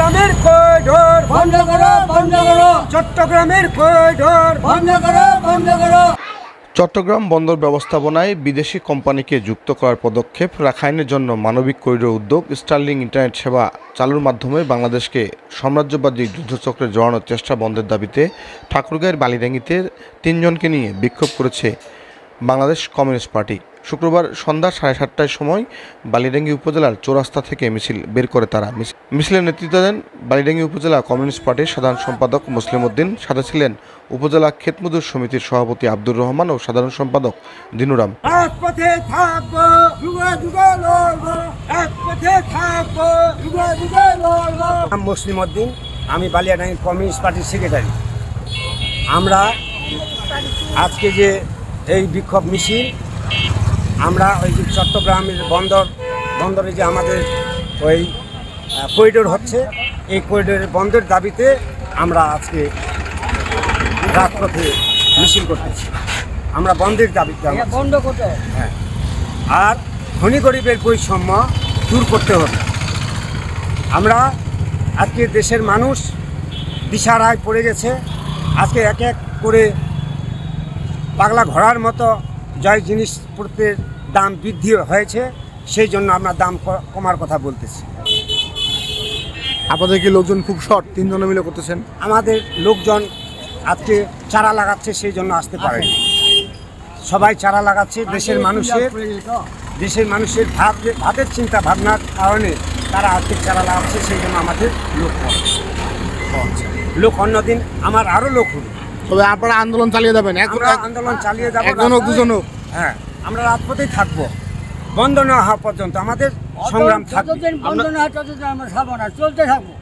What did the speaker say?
চট্টগ্রামের করিডোর বন্ধ করো, বন্ধ করো, চট্টগ্রামের করিডোর বন্ধ করো, বন্ধ করো। চট্টগ্রাম বন্দর ব্যবস্থাপনায় বিদেশি কোম্পানিকে যুক্ত করার পদক্ষেপ, রাখাইনের জন্য মানবিক করিডোর উদ্যোগ, স্টারলিং ইন্টারনেট সেবা চালুর মাধ্যমে বাংলাদেশকে সাম্রাজ্যবাদী যুদ্ধচক্রে জড়ানোর চেষ্টা বন্ধের দাবিতে ঠাকুরগাঁয়ের বালিডাঙ্গিতে ৩ জনকে নিয়ে বিক্ষোভ করেছে বাংলাদেশ কমিউনিস্ট পার্টি। শুক্রবার সন্ধ্যা 7:30টার সময় বালিডাঙ্গি উপজেলার চৌরাস্তা থেকে মিছিল বের করে তারা। মিছিলের নেতৃত্ব দেন বালিডাঙ্গি উপজেলা কমিউনিস্ট পার্টির সাধারণ সম্পাদক মুসলিম উদ্দিন, সাথে ছিলেন উপজেলা ক্ষেতমজুর সমিতির সভাপতি আব্দুর রহমান ও সাধারণ সম্পাদক দিনুরাম। রাজপথে থাকবো, যুগে যুগে লড়বো, রাজপথে থাকবো, যুগে যুগে লড়বো। আমি মুসলিম উদ্দিন, আমি বালিয়াডাঙ্গি কমিউনিস্ট পার্টির সেক্রেটারি। আমরা আজকে যে এই বিক্ষোভ মিছিল, আমরা ওই যে চট্টগ্রামের বন্দরে যে আমাদের ওই করিডোর হচ্ছে, এই করিডোরের বন্ধের দাবিতে আমরা আজকে রাজপথে মিছিল করতেছি। আমরা বন্ধের দাবিতে বন্ধ করতে হবে। হ্যাঁ, আর ধনী গরিবের বৈষম্য দূর করতে হবে। আমরা আজকে দেশের মানুষ দিশারায় পড়ে গেছে। আজকে এক এক করে পাগলা ঘোড়ার মতো জয় জিনিসপত্রের দাম বৃদ্ধি হয়েছে, সেই জন্য আমরা দাম কমার কথা বলতেছি। আপনাদের কি লোকজন খুব শর্ট, 3 জন মিলে করতেছেন? আমাদের লোকজন আজকে চারা লাগাচ্ছে, সেই জন্য আসতে পারেনি। সবাই চারা লাগাচ্ছে। দেশের মানুষের ভাতের চিন্তা ভাবনার কারণে তারা আজকে চারা লাগাচ্ছে, সেই জন্য আমাদের লোক অন্যদিন আমার আরও লোক হবে। তবে আপনারা আন্দোলন চালিয়ে যাবেন? আমরা আন্দোলন চালিয়ে যাবো, একজন হোক, দুজন হোক। হ্যাঁ, আমরা রাজপথেই থাকবো বন্ধ না হওয়া পর্যন্ত। আমাদের সংগ্রাম থাকবে। যতদিন বন্ধ না হয় ততদিন আমরা ছাড়বো না, চলতে থাকবো।